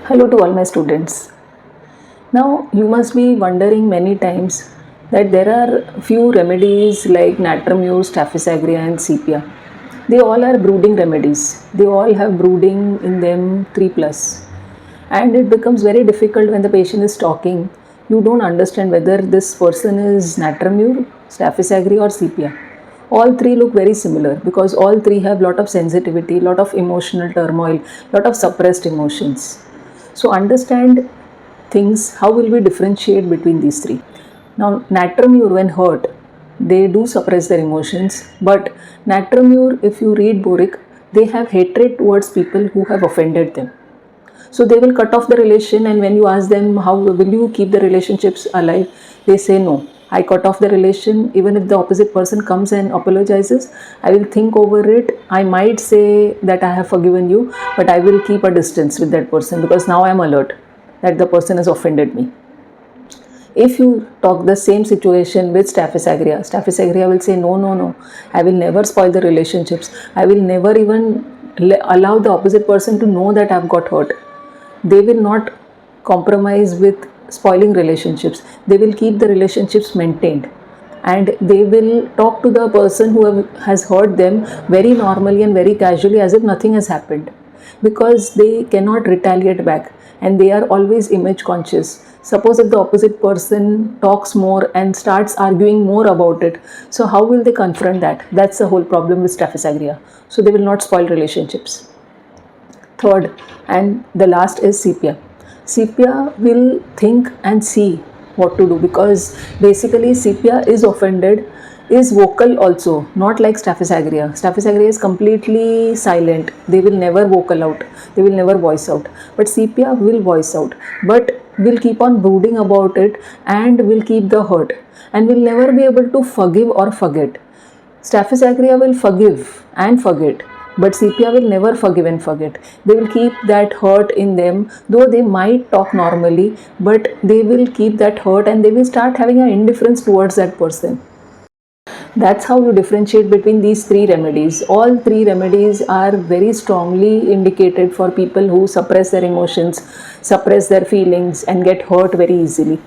Hello to all my students. Now you must be wondering many times that there are few remedies like Natramur, Staphysagria and Sepia. They all are brooding remedies. They all have brooding in them 3 plus. And it becomes very difficult when the patient is talking. You don't understand whether this person is Natramur, Staphysagria or Sepia. All three look very similar because all three have lot of sensitivity, lot of emotional turmoil, lot of suppressed emotions. So understand things, how will we differentiate between these three? Now, Natramur, when hurt, they do suppress their emotions, but Natramur, if you read Boric, they have hatred towards people who have offended them. So they will cut off the relation, and when you ask them, how will you keep the relationships alive, they say no. I cut off the relation. Even if the opposite person comes and apologizes, I will think over it. I might say that I have forgiven you, but I will keep a distance with that person because now I am alert that the person has offended me. If you talk the same situation with Staphysagria will say, no, I will never spoil the relationships. I will never even allow the opposite person to know that I've got hurt. They will not compromise with spoiling relationships. They will keep the relationships maintained. And they will talk to the person who has hurt them very normally and very casually as if nothing has happened. Because they cannot retaliate back and they are always image conscious. Suppose if the opposite person talks more and starts arguing more about it, so how will they confront that? That's the whole problem with Staphysagria. So they will not spoil relationships. Third, and the last is Sepia. Sepia will think and see what to do because basically Sepia is offended, is vocal also, not like Staphysagria. Staphysagria is completely silent. They will never vocal out. They will never voice out. But Sepia will voice out, but will keep on brooding about it and will keep the hurt and will never be able to forgive or forget. Staphysagria will forgive and forget, but Sepia will never forgive and forget. They will keep that hurt in them, though they might talk normally, but they will keep that hurt and they will start having an indifference towards that person. That's how you differentiate between these three remedies. All three remedies are very strongly indicated for people who suppress their emotions, suppress their feelings, and get hurt very easily.